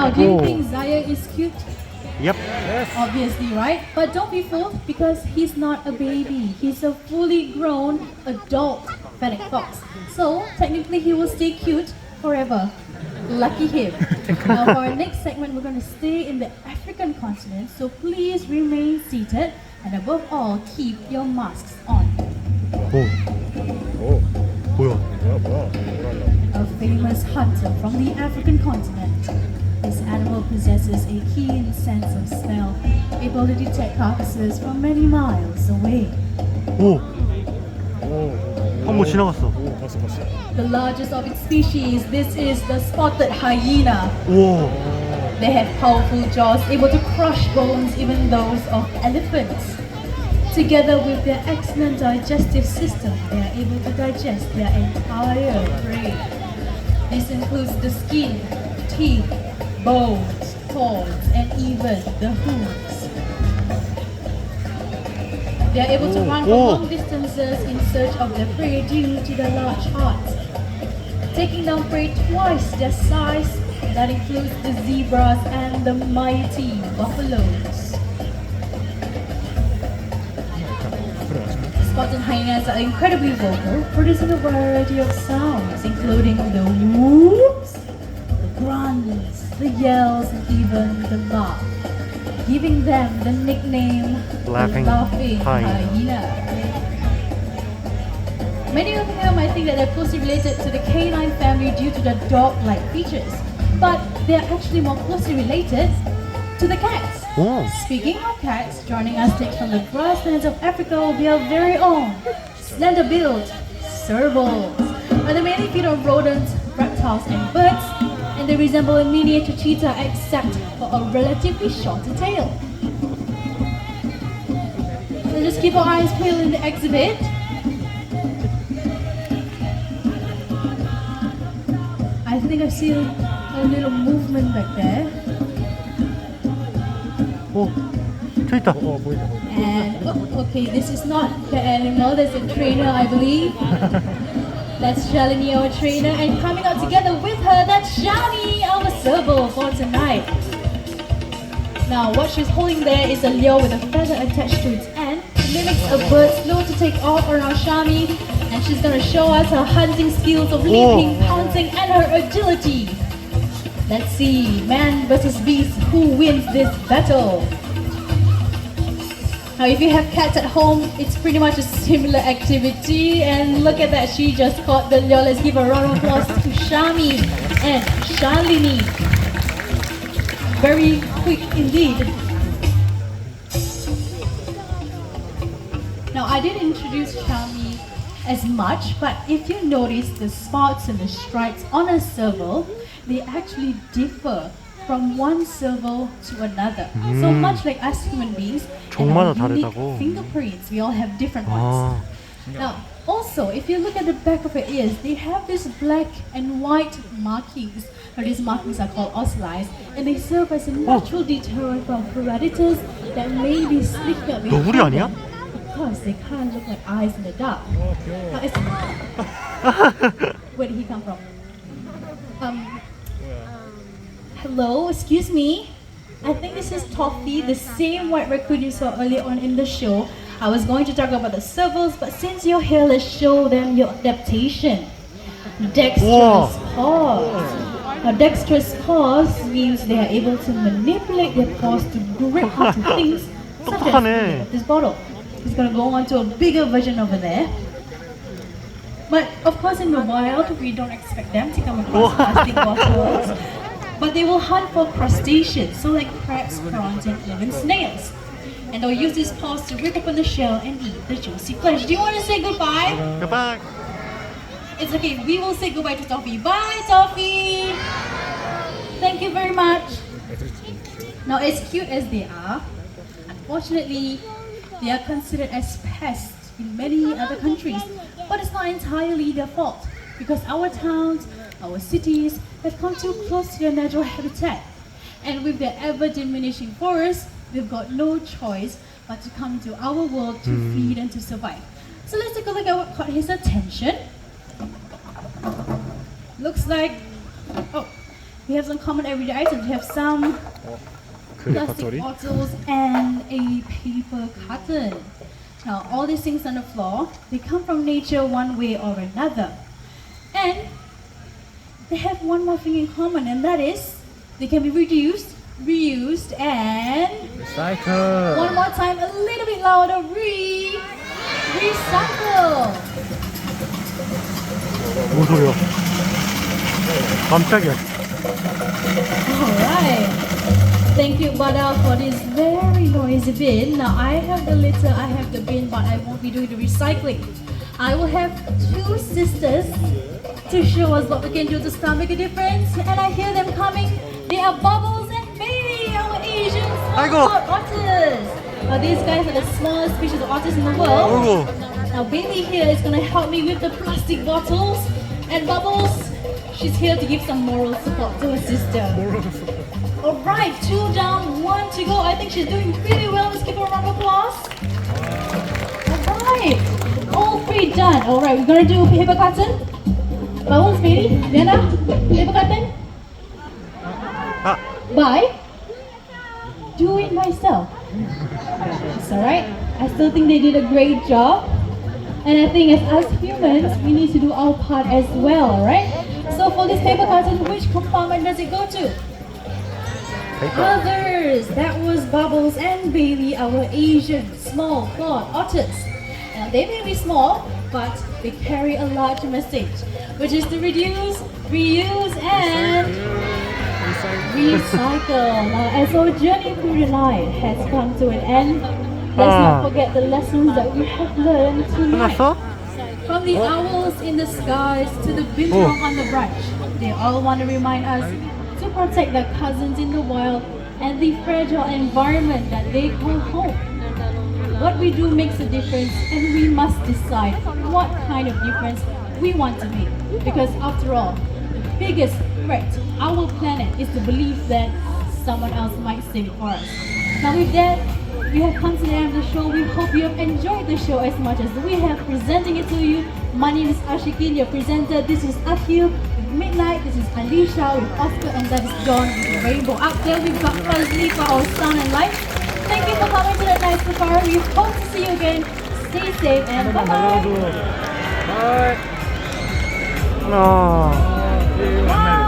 Now, do you think Zaya is cute? Yep. Obviously, right? But don't be fooled because he's not a baby. He's a fully grown adult fennec fox. So, technically, he will stay cute forever. Lucky him. Now, for our next segment, we're going to stay in the African continent. So, please remain seated and above all, keep your masks on. 오. 오. 뭐야? 뭐야? A famous hunter from the African continent. This animal possesses a keen sense of smell, able to detect carcasses from many miles away. 오. 오. 뭐 지나갔어. 오, 봤어. The largest of its species, this is the spotted hyena. 오. They have powerful jaws, able to crush bones, even those of elephants. Together with their excellent digestive system, they are able to digest their entire prey. This includes the skin, teeth, bones, horns, and even the hooves. They are able to run for long distances in search of their prey due to their large hearts, taking down prey twice their size. That includes the zebras and the mighty buffaloes. Spotted hyenas are incredibly vocal, producing a variety of sounds, including the whoops, the grunts, the yells, and even the laugh, giving them the nickname Laughing hyena. Many of them might think that they're closely related to the canine family due to their dog-like features, but they're actually more closely related to the cats. Speaking of cats, joining us next from the grasslands of Africa will be our very own slender-billed servals. Now, they mainly feed on rodents, reptiles, and birds, and they resemble a miniature cheetah except for a relatively shorter tail. So just keep our eyes peeled in the exhibit. I think I see a little movement back there. 오. 저 있다. 보인다. And okay, this is not the animal, that's a trainer, I believe. That's Shalini, our trainer, and coming out together with her, that's Shani, our serval for tonight. Now, what she's holding there is a lure with a feather attached to its end. It mimics a bird slow to take off around Shani, and she's gonna show us her hunting skills of leaping, pouncing, and her agility. Let's see, man versus beast, who wins this battle? Now, if you have cats at home, it's pretty much a similar activity. And look at that, she just caught the lure. Let's give a round of applause to Shami and Shalini. Very quick indeed. Now, I didn't introduce Shami as much, but if you notice the spots and the stripes on a serval, they actually differ from one serval to another. So much like us human beings, and our 종마다 unique 다르다고. fingerprints, we all have different ones. Now, also, if you look at the back of her ears, they have these black and white markings. Now, these markings are called ocelli, and they serve as a natural deterrent from predators that may be sneaking up behind 너구리 아니야? them. Because they kind of look like eyes in the dark. Now, where did he come from? Hello, excuse me. I think this is Toffee, the same white raccoon you saw earlier on in the show. I was going to talk about the servals, but since you're here, let's show them your adaptation. Dexterous paws. Now, dexterous paws means they are able to manipulate their paws to grip onto things, such as this bottle. He's going to go on to a bigger version over there. But of course, in the wild, we don't expect them to come across plastic bottles. But they will hunt for crustaceans, so like crabs, prawns, and even snails. And they'll use these paws to rip open the shell and eat the juicy flesh. Do you want to say goodbye? Goodbye. It's okay, we will say goodbye to Toffee. Bye, Toffee! Thank you very much. Now, as cute as they are, unfortunately, they are considered as pests in many other countries. But it's not entirely their fault, because our towns, our cities have come too close to their natural habitat. And with their ever-diminishing forests, they've got no choice but to come to our world to feed and to survive. So let's take a look at what caught his attention. Looks like, we have some common everyday items. We have some 그래 plastic 겉절이. bottles and a paper carton. Now, all these things on the floor, they come from nature one way or another. And they have one more thing in common, and that is they can be reduced, reused, and 사이클. one more time, a little bit louder, recycle. 뭔 소리야? 깜짝이야. Alright. Thank you, Bada, for this very noisy bin. Now I have the litter, I have the bin, but I won't be doing the recycling. I will have two sisters to show us what we can do to start make a difference. And I hear them coming. They are Bubbles and Baby, our Asian small otters. Now these guys are the smallest species of otters in the world. 어이구. Now Baby here is going to help me with the plastic bottles. And Bubbles, she's here to give some moral support to her sister. Alright, 2 down, 1 to go. I think she's doing pretty well. Let's give her a round of applause. Alright, all 3 done. Alright, we're gonna do paper carton. Bubbles, Baby, Vienna, paper carton. 아, Bye. Do it myself. It's alright. I still think they did a great job. And I think as us humans, we need to do our part as well, alright? So for this paper carton, which compartment does it go to? Others. That was Bubbles and Bailey, our Asian small clawed otters. Now they may be small, but they carry a large message, which is to reduce, reuse, and recycle. Now, as our journey through the night has come to an end, let's not forget the lessons that we have learned tonight. 끝났어? From the owls in the skies to the bintang on the branch, they all want to remind us to protect their cousins in the wild and the fragile environment that they call home. What we do makes a difference, and we must decide what kind of difference we want to make. Because after all, the biggest threat to our planet is the belief that someone else might save it for us. Now with that, we have come to the end of the show. We hope you have enjoyed the show as much as we have presenting it to you. My name is Ashikin, your presenter. This is Akil with Midnight. This is Alicia with Oscar, and that is John with Rainbow. Up there, we've got Fuzzy for our sound and light. Thank you for coming to the Naitrasafari. We hope to see you again. Stay safe and bye-bye. 하나. Bye.